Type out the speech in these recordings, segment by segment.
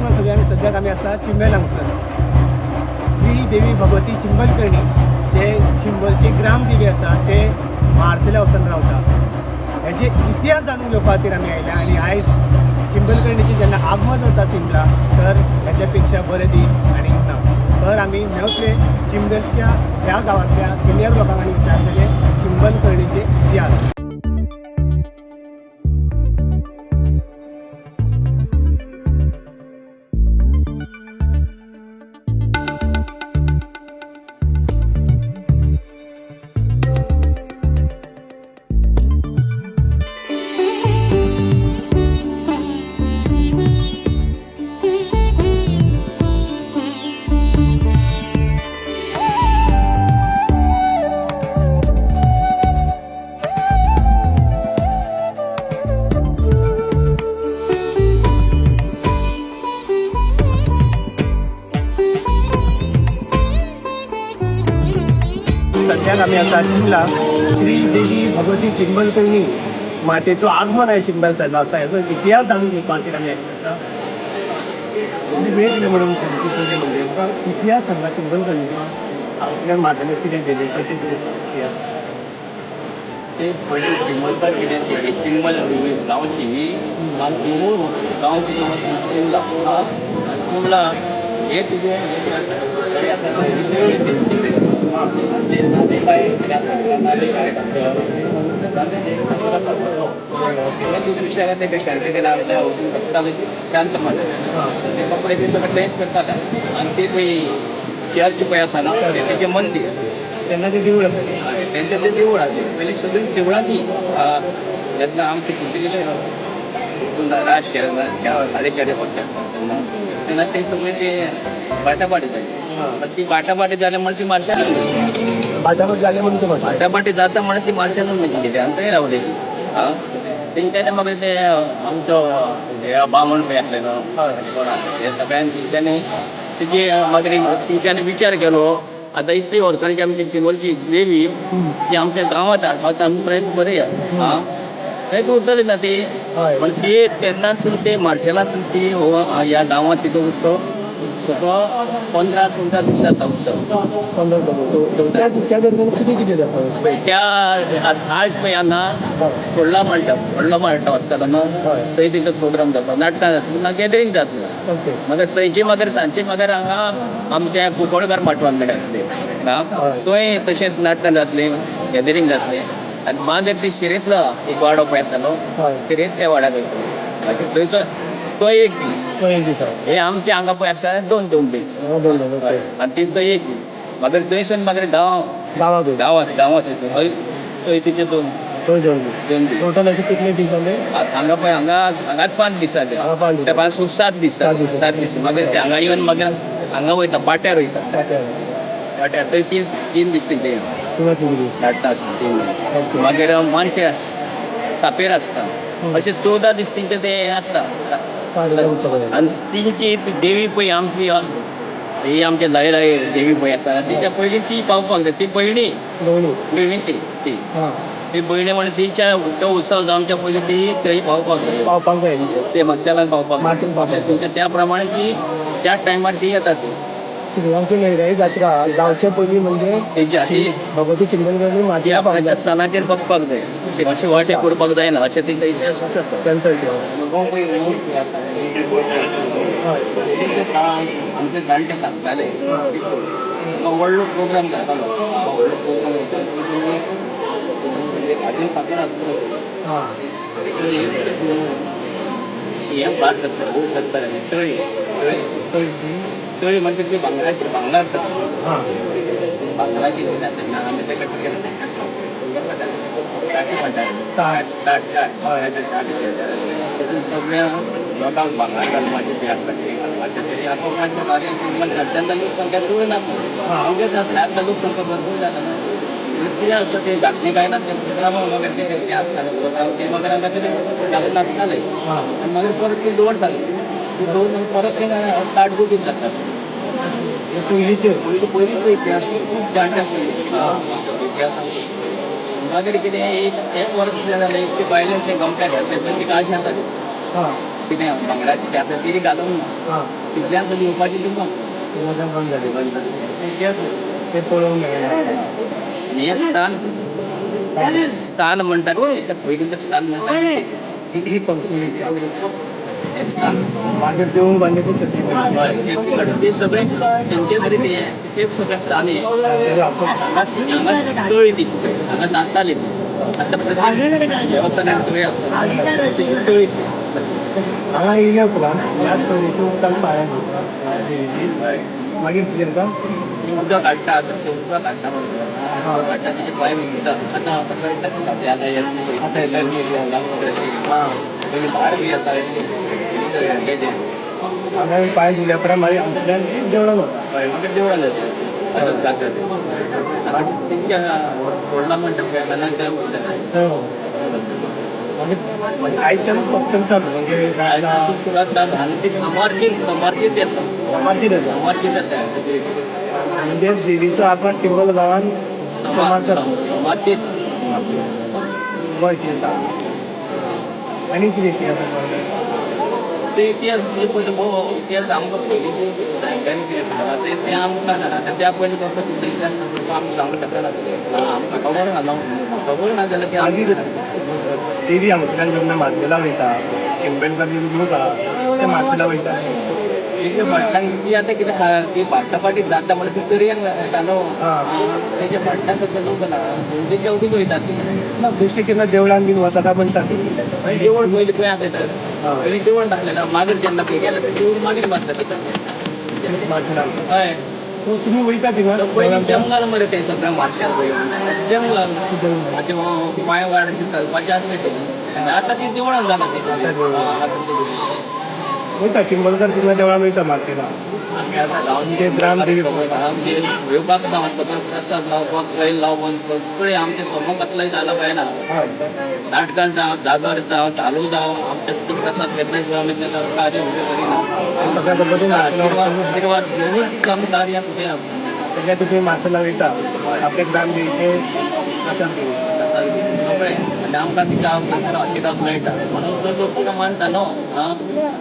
तुमकां सगळ्यांक सद्याक आमी आसा चिंबेल हांगसर श्री देवी भगवती चिंबलकर्णी जे चिंबलचे ग्रामदेवी आसा ते मार्सेला वचून रावता हेजे इतिहास जाणून घेवपा खातीर आमी आयल्या आनी आयज चिंबलकर्णीचें जेन्ना आगमन जाता चिंबला तर हेच्या पेक्षा बरे दीस आनी ना तर आमी मेवसले चिंबलच्या ह्या गांवांतल्या सिनियर लोकांक आनी विचारलेले चिंबलकर्णीचे इतिहास. सद्याक आमी आसा चिंबला श्री देवी भगवती चिंबलकर्णी मातेचो आगमन आहे चिंबल जाल्लो आसा हेचो इतिहास जाणून घेवपा खातीर आमी आयिल्ले आसा. वेळ दिले म्हणून म्हणजे म्हाका इतिहास सांगा चिंबलकर्णीचो आपल्या मातेने कितें दिलें कशें कितें इतिहास. ते पहिले चिंबलकर किती चिंबल गावची गावची कुंबला हे तुझे कपडे ते सगळं चेंज करतात आणि ते चर्च पळय आसा ना तेचे मंदिर तेन्ना ते देवूळ आसा त्यांच्या ते देवूळ आहे पयलीं सगळी देवळांनी जेन्ना आमचे पुर्तुगीज राज साडेचार पडटा तेन्ना ते सगळे ते बाटाबाटी जाली ती बाटाबाटी जाले म्हणून ती मार्शान बाटाबाट जाले म्हणून ते म्हणटा बाटाबाटी जाता म्हणून ती मार्शानूच गेली आणि थंय रावली तेंच्यानी मागीर ते आमचो बामण पळय आसले न्हू हे सगळ्यांनी तेंच्यांनी तेजी मागीर तेंच्यांनी विचार केलो आतां इतली वर्सांची आमची चिंबलची देवी ती आमच्या गांवांत हाडपाचो आमी प्रयत्न करुया थंय उरतली ना ती पण ती तेन्नासून ते मार्शेलांतून ती ह्या गांवांत तितून तो सगळो 15-16 दिसांचा उत्सव त्या दरम्यान कितें कितें जाता त्या आज पळय हांगा व्हडलो माळटा आसतालो न्हू थंय तिचो प्रोग्राम जाता नाटकां जाता गॅदरींग जातलो मागीर थंयची मागीर सांजची मागीर हांगा आमच्या कुंकळकार माटवान मेळटाले थंय तशेंच नाटकां जातलीं गॅदरींग जातलें आनी मागीर ती शिरेसला एक वाडो पळय येतालो शिरेस त्या वाड्याक वयतालो मागीर थंयचो तो एक हे आमचे हांगा पळय आसता दोन दीस आनी तिचो एक दीस मागीर थंयसून मागीर गांवांत थंय तिचे दोन दीस टोटल अशें कितले दीस जाले हांगा पळय हांगाच 5 दीस जाले त्या 7 दीस मागीर ते हांगा येवन मागीर हांगा वयता पाट्यार वयता पाट्यार थंय 3 दीस तिचे नाटकां आसता 3 दीस मागीर मानशे आसता सापेर आसता अशें 14 दीस तेंचे ते आसता आनी तिची देवी पळय आमची ही आमच्या लाय देवी पळय आसा तिच्या पयलीं ती पावपाक जाय ती भयणी ती भयणी म्हणून तिच्या तो उत्सव जावच्या पयलीं ती थंय पावपाक जाय ते मार्शेलांत पावपाक त्या प्रमाणे ती त्याच टायमार ती येता ती जात्रा जावचे पयलीं म्हणजे तेची भगवती चिंबलकर्णी माझ्या सणाचेर बसपाक जाय अशें वाटे करपाक जायना अशें तिका इतिहास आसा आमचे जाणटे सांगताले व्हडलो प्रोग्राम जातालो हातीन फातर आसतलो हे भात करताले तळी म्हणजे ती भांगराची भांगर भांगराची आमी तेका सगळ्या लोकांक भांगर माझी ती आसता लोकसंख्या चड नासता लोकसंख्या भरपूर जाता ना असतं ते घातले काय ना ते मागीर ते आसताले ते मागीर आमकां कितें घालून नासताले आनी मागीर परत ती दवरताली ती दवरून परत ते ताट गुटीत जातात पयलींचो इतिहास खूब जाणटे मागीर कितें एक वर्स जालें एक ते बायलेन ते गमट्याक घातले ती काळजी जाताली कितें भांगराची कॅसेटी घालूंक ना हां तितल्यान तुमी येवपाची तुमकां तुमकां बंद जालें ते पळोवंक मेळना हे स्थान म्हणटात पयलींचें स्थान म्हणटात ही पंक्ती हें स्थान मागीर देवूळ बांदलें तें छत्तीसगड हय ते सगळे तेंचे तरी ते सगळे स्थान हे हांगा तळी ती हांगा नाचताली आतां देवस्थानान तळी आसता तळी हांगा येयल्या उपरांत ह्या तळयेचो उदकाक पाळ्या घेवता मागीर कितें जाता उदक हाडटा उदक हाडटा तेजे पांय विकता आतां कळटा तुका आतां पयलीं भायर बी येता हेजे हांगा पांय धुल्या उपरांत मागीर हांगच्यान देवळान वता मागीर देवळान जाता तेंच्या व्हडला मंडप मागीर आयच्यान सत्संग चालू म्हणजे सुरत आनी ती समर्पीत येता समाधी जाता समर्पीत जाता म्हणजे देवीचो आगमन चिंबल गांवान समर्पीत गोंय इतिहासाक आनी कितें इतिहास आसा ते इतिहास इतिहास आमकां पयलींचे जाणट्यांनी कितें सांगला ते आमकां जाणा त्या पयलीं कसो इतिहास आमकां सांगूंक शकना आमकां खबर ना खबर ना जाल्यार ते आमी देवी हांगच्यान जेन्ना मार्सेला वयता चिंबलकार लोक आहा ते मार्सेला वयता तेजे फाटल्यान ती आतां कितें ती फाटा फाटीक जाता म्हणल्यार ती तरयेन येता न्हू तेजे फाटल्यान तसो लोक ना म्हणजे जेवढीक वयता ती ना बेश्टे केन्ना देवळान बीन वता काय म्हणटा देवूळ पयलीं खंय आसता पयलीं देवूळ दाखयता मागीर जेन्ना खंय गेले ते देवूळ मागीर बांदता मार्सेला हय सो तुमी वयता थिंगा पयलीं जंगल मरे ते सगळें मार्शल जंगलान म्हाजे पांय वाड चलपाचें आसलें तें आतां ती देवळान जालां तें वयता चिंबलकार थिंगा देवळान वयता मार्सेला आमी आतां लावन ते ग्रामदेवी आमचे येवपाक ना प्रसाद लावपाक कैल लावून सगळें आमचें समकातलंय जालां काय ना हय नाटकां जावं जागर जावं चालू जावं आमचे प्रसाद घेतले किंवा आमी तें कार्य करिना सगळ्या बरोबर आशिर्वाद घेवून आमी कार्य फुडें सगळ्या तुमी मार्सेला वयता आपल्या ग्रामदेवीचे प्रसाद घेवून आनी आमकां तिका आशिर्वाद मेळटा म्हणून तो लोक तुका मानता न्हू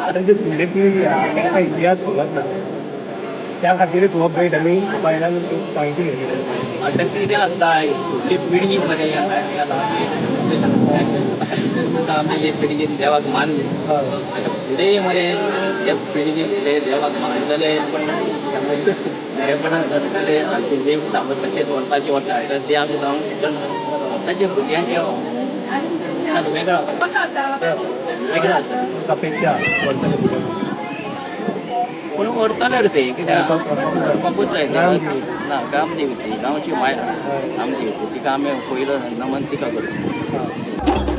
आतां जे फुडले पिळगी आहा ताका इतिहास खबर ना त्या खातीरच हो भेट आमी बायलांक म्हायती घेतली आतां कितें आसता फुडली पिळगी मरे आमी हे पिळगेन देवाक मानले फुडें मरे त्या पिळगेन फुडें देवाक मानलेले पण हेपणान जातले आनी ते देव सांगता तशेंच वर्साची वर्सां आयता ते आमी जावंक शकना ताचे भुरग्यांक वेगळो वेगळो आसा अपेक्षा पूण व्हरतले रे ते कित्याक व्हरपाकूच जाय ना गामदेवी ती गांवची बायल गामदेवी तिका आमी पयलो नमन तिका करता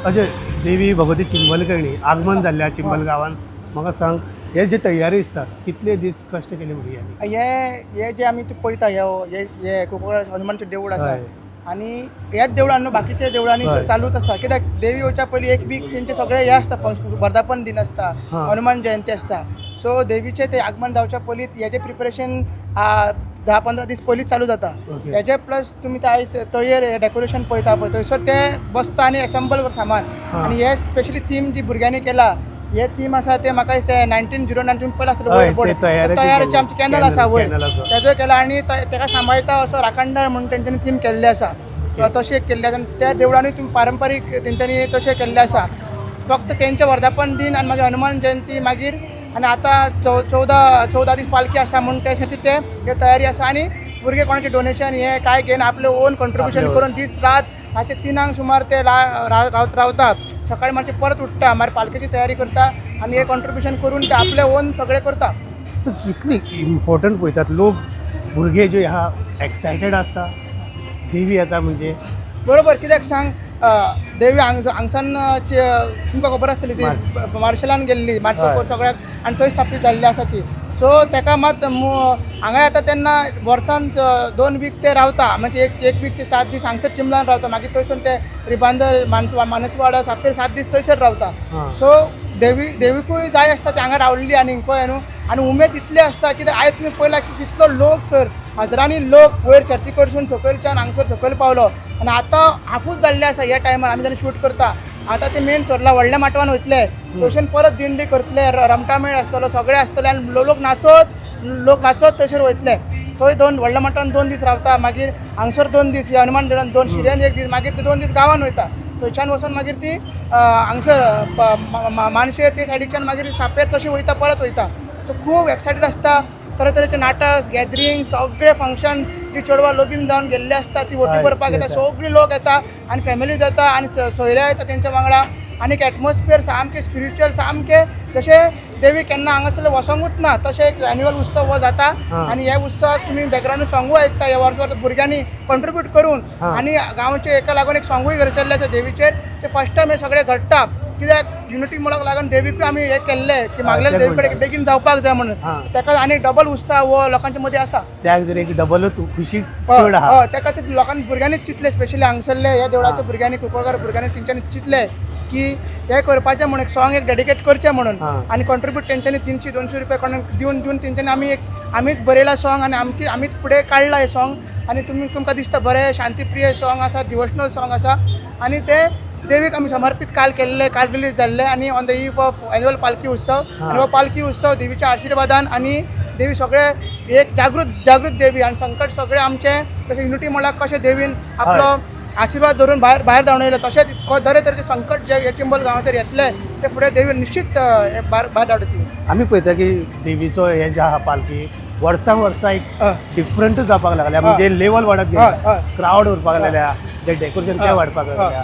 अजय देवी भगवती चिंबलकर्णी आगमन जाल्ल्या चिंबल गांवान म्हाका सांग हे जे तयारी दिसतात कितले दीस कश्ट केले भुरग्यांनी हे जे आमी पळयता हे कोकण हनुमानचें देवूळ आसा हय. आनी ह्याच देवळान न्हू बाकीच्या देवळांनी हय. चालूच आसा कित्याक देवी येवच्या पयलीं एक वीक तेंचे सगळे हे आसता वर्धापन दिन आसता हां. हनुमान जयंती आसता सो देवीचे ते आगमन जावच्या पयलीं हेजें प्रिपरेशन 10-15 दीस पयलींच चालू जाता ओके. हेजे प्लस तुमी ते आयज तळयेर डेकोरेशन पळयता पळय थंयसर ते बसता आनी एसेंबल सामान हां. आनी हे स्पेशली थीम जी भुरग्यांनी केला हे थीम आसा ते म्हाका दिसता 1919 पयला हय, आसलो वयर बोर्ड ते तयारीचे तयारीचे आमचे कॅनल आसा वयर कॅनल आसा. तेजो केला आनी तेका सांबाळटा असो राखणदार म्हणून तेंच्यांनी थीम केल्ले आसा तशें केल्ले आसा आनी त्या देवळांनी तुम्ही पारंपारीक तेंच्यांनी तशें केल्ले आसा फक्त तेंचें वर्धापन दिन आनी मागीर हनुमान जयंती मागीर आनी आतां 14 दीस पालखी आसा म्हणून त्या साठी ते हे तयारी आसा आनी भुरगे कोणाचे डोनेशन हे काय घेवन आपले ओन कॉन्ट्रिब्युशन करून दीस रात रातचे 3 सुमार ते रावता सकाळी मातशे परत उठता मागीर पालखेची तयारी करता आनी हे कॉन्ट्रिब्युशन करून ते आपले ओन सगळे करता. पूण कितली इम्पॉर्टंट पळयतात लोक भुरगे जे आहा एक्सायटेड आसता देवी येता म्हणजे बरोबर कित्याक सांग देवी हांगसान तुमकां खबर आसतली ती मार्शलान गेल्ली मार्शल सगळ्याक आनी थंय स्थापीत जाल्ली आसा ती सो तेका मात हांगा येता तेन्ना वर्सान 2 वीक ते रावता म्हणजे एक वीक ते 7 दीस हांगसर चिंबलान रावता मागीर थंयसून ते रिबांदर मानसवाडा सापेर 7 दीस थंयसर रावता सो देवीकूय जाय आसता ते हांगा रावल्ली आनी कळ्ळें न्हू आनी उमेद इतली आसता कित्याक आयज तुमी पळयला की कितलो लोक सर हजारांनी लोक वयर चर्ची कडसून सकयलच्यान हांगसर सकयल पावलो आनी आतां हाफूच जाल्ले आसा ह्या टायमार आमी जेन्ना शूट करता आतां ते मेन थोरला व्हडल्या माटवान वयतले थंयसून परत दिंडी करतले रमटामेळ आसतलो सगळे आसतले आनी लोक नाचत थंयसर वयतले थंय 2 व्हडल्या माटवान 2 दीस रावता मागीर हांगसर 2 दीस हनुमान देवळान 2 शिर्यान 1 दीस मागीर ते 2 दीस गांवान वयता थंयच्यान वचून मागीर ती हांगसर मानशेर ते सायडीच्यान मागीर सापेर तशी वयता परत वयता सो खूब एक्सायटेड आसता तरेतरेचे नाटक गॅदरींग सगळे फंक्शन ती चेडवां लगीन जावन गेल्ले आसता ती वोटी करपाक येता सगळीं लोक येता आनी फॅमिली जाता आनी सोयऱ्या येता तेंच्या वांगडा आनी एटमॉस्फियर सामकें स्पिरिच्युअल सामकें जशें देवी केन्ना हांगासरले वसोंकूच ना तशें एक एन्युअल उत्सव हो जाता आनी ह्या उत्सवाक तुमी बॅकग्रावंड सॉंगूय आयकता ह्या वर्सा भुरग्यांनी कॉन्ट्रिब्यूट करून आनी गांवचे एका लागून एक सॉंगूय घरचल्ले आसा देवीचेर ते फर्स्ट टायम हे सगळे घडटा कित्याक युनिटी मुळाक लागून देवीकूय आमी हे केल्ले की मागलेले देवी कडेन बेगीन जावपाक जाय म्हणून तेका आनी डबल उत्साह हो लोकांच्या मदीं आसा त्याक जर एक डबलच खुशी चड आहा तेका ते लोकांनी भुरग्यांनीच चिंतले स्पेशली हांगसरले ह्या देवळाच्या भुरग्यांनी कुंकळकार भुरग्यांनी तेंच्यांनी चिंतले की हे करपाचें म्हणून एक सॉंग एक डेडिकेट करचें म्हणून आनी कॉन्ट्रिब्यूट तेंच्यांनी 300-200 रुपया कोणाक दिवन तेंच्यांनी आमीच बरयला सॉंग आनी आमीच फुडें काडला हे सॉंग आनी तुमकां दिसता बरें शांतीप्रिय सॉंग आसा डिवोशनल सॉंग आसा आनी ते देवीक आमी समर्पीत काल रिलीज जाल्ले आनी on the eve of annual पालखी उत्सव आनी हो पालखी उत्सव देवीच्या आशिर्वादान आनी देवी सगळे एक जागृत देवी आनी संकट सगळे आमचे तशें युनिटी मळाक कशें देवीन आपलो आशिर्वाद धरून भायर धांवडयलो तशेंच तरेतरेचे संकट जे चिंबल गांवाचेर येतले ते फुडें देवी निश्चित भायर धांवडयतली. आमी पळयता की देवीचो हे जे आहा पालखी वर्सां वर्सां एक डिफरंट जावपाक लागल्या म्हणजे लेवल वाडत गेल्या क्रावड उरपाक लागल्या जे डेकोरेशन ते वाडपाक लागल्या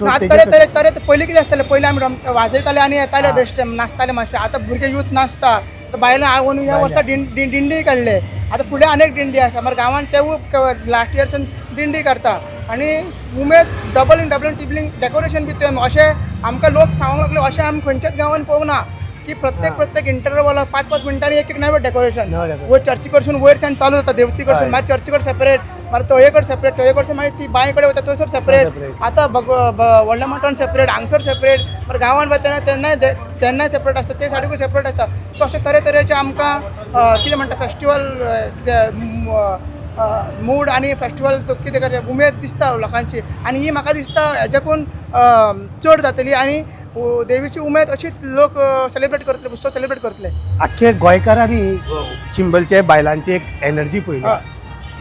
तरे पयलीं कितें आसतालें पयलीं आमी वाजयताले आनी येताले बेस्ट नाचताले मातशें आतां भुरगे यूथ नाचता बायलां आवून ह्या वर्सा दिंडी काडले आतां फुडें अनेक दिंडी आसा मागीर गांवांत तेवूय लास्ट इयरसून दिंडी करता आनी उमेद डबल ट्रिबलिंग डेकोरेशन बी तें अशें आमकां लोक सांगूंक लागले अशें आमी खंयच्याच गांवांत पळोवंक ना की प्रत्येक इंटरवल 5-5 मिनटांनी एक नवें डेकोरेशन वयर चर्ची कडसून वयरच्यान चालू जाता देवती कडसून मागीर चर्ची कडेन सेपरेट मागीर तळये कडेन सेपरेट तळये कडसून मागीर ती बांय कडेन वता थंयसर सेपरेट आतां व्हडल्या मठान सेपरेट हांगसर सेपरेट मागीर गांवांत वता तेन्नाय सेपरेट आसता ते सायडीकूय सेपरेट आसता सो अशें तरेतरेचे आमकां कितें म्हणटा फेस्टिवल मूड आनी फेस्टिवल कितें कशें उमेद दिसता लोकांची आनी ही म्हाका दिसता हेज्याकून चड जातली आनी देवीची उमेद अशीच लोक सेलिब्रेट करतले उत्सव सेलिब्रेट करतले. आख्खे गोंयकारांनी चिंबलचे बायलांची एक एनर्जी पळयली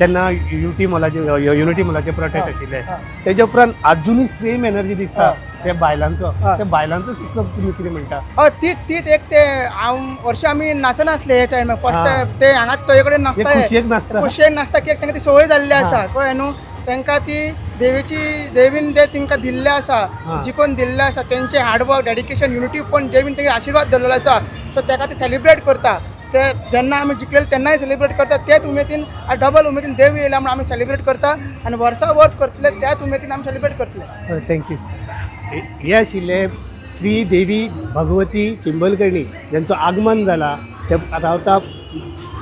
तेन्ना युनिटी मॉलाचे प्रोटेस्ट आशिल्ले तेजे उपरांत आजुनूय सेम एनर्जी दिसता त्या बायलांचो कितलो तुमी कितें म्हणटा तीच एक ते हांव वर्ष आमी नाचनासले हे टायमार फर्स्ट ते हांगाच तळे कडेन नाचता खुशयेक नाचता कित्याक तांकां ती संवय जाल्ली आसा कळ्ळें न्हू तांकां ती देवीन जे तांकां दिल्लें आसा जिखोवन दिल्लें आसा तेंचे हार्डवर्क डेडिकेशन युनिटी पण देवीन तांकां आशिर्वाद धरलेलो आसा सो ताका ती सेलिब्रेट करता ते जेन्ना आमी जिखलेले तेन्नाय सेलिब्रेट करता तेच उमेदीन डबल उमेदीन देव येयला म्हणून आमी सेलिब्रेट करता आनी वर्सा वर्स करतले त्याच उमेदीन आमी सेलिब्रेट करतले. थँक्यू. हे आशिल्ले श्री देवी भगवती चिंबलकर्णी ज्यांचं आगमन जाला ते रावता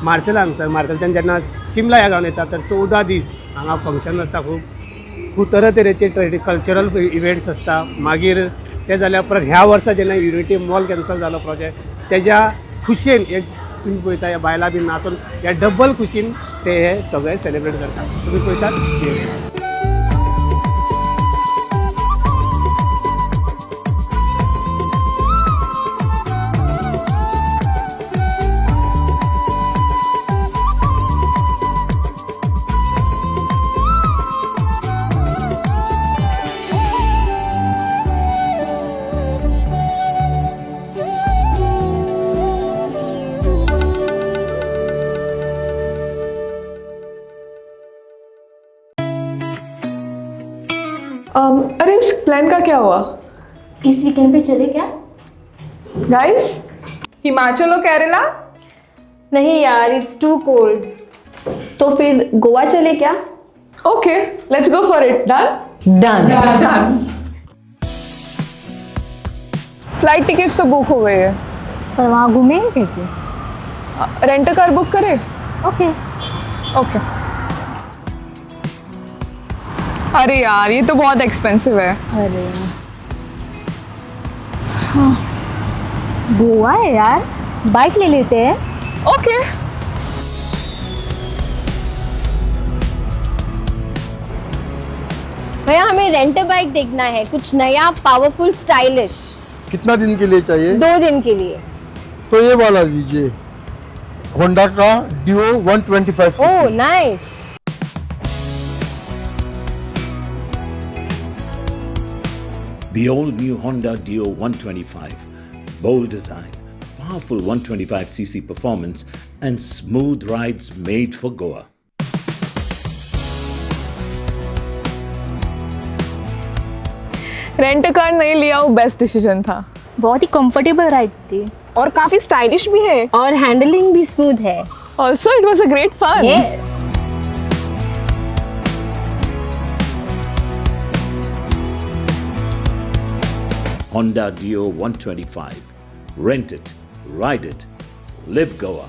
मार्सेला मार्सेलच्यान जेन्ना चिंबला ह्या गांवांत येता तर 14 दीस हांगा फंक्शन आसता खूब तरेतरेचे कल्चरल इव्हेंट्स आसता मागीर ते जाल्या उपरांत ह्या वर्सा जेन्ना युनिटी मॉल कॅन्सल जालो प्रोजेक्ट तेज्या खुशयेन एक तुमी पळयता ह्या बायलां बी नाचून ह्या डबल खुशीन ते हे सगळे सेलिब्रेट करतात तुमी पळयतात. अरे उस प्लान का क्या हुआ इस वीकेंड पे चले क्या? गाइस? हिमाचल और केरला? नहीं यार, इट्स टू कोल्ड। तो फिर गोवा चले क्या? Okay, let's go for it. Done? Done. Flight tickets तो बुक हो गई है। पर वहाँ घूमेंगे कैसे? रेंट कार बुक करें? ओके। ओके। अरे यार ये तो बहुत एक्सपेंसिव है। अरे हाँ, गोवा है यार, बाइक ले लेते हैं। ओके। भैया हमें रेंट बाइक देखना है, कुछ नया पावरफुल स्टाइलिश। कितना दिन के लिए चाहिए? 2 दिन के लिए। तो ये वाला लीजिए, होंडा का Dio 125 oh cc. Nice. The all-new Honda Dio 125. Bold design, powerful 125cc performance, and smooth rides made for Goa. Rent car नहीं लिया वो बेस्ट डिसीजन था। बहुत ही कंफर्टेबल राइड थी और काफी स्टाइलिश भी है। और हैंडलिंग भी स्मूथ है। Also it was a great fun. Yes. Honda Dio 125. Rent it, ride it, live Goa.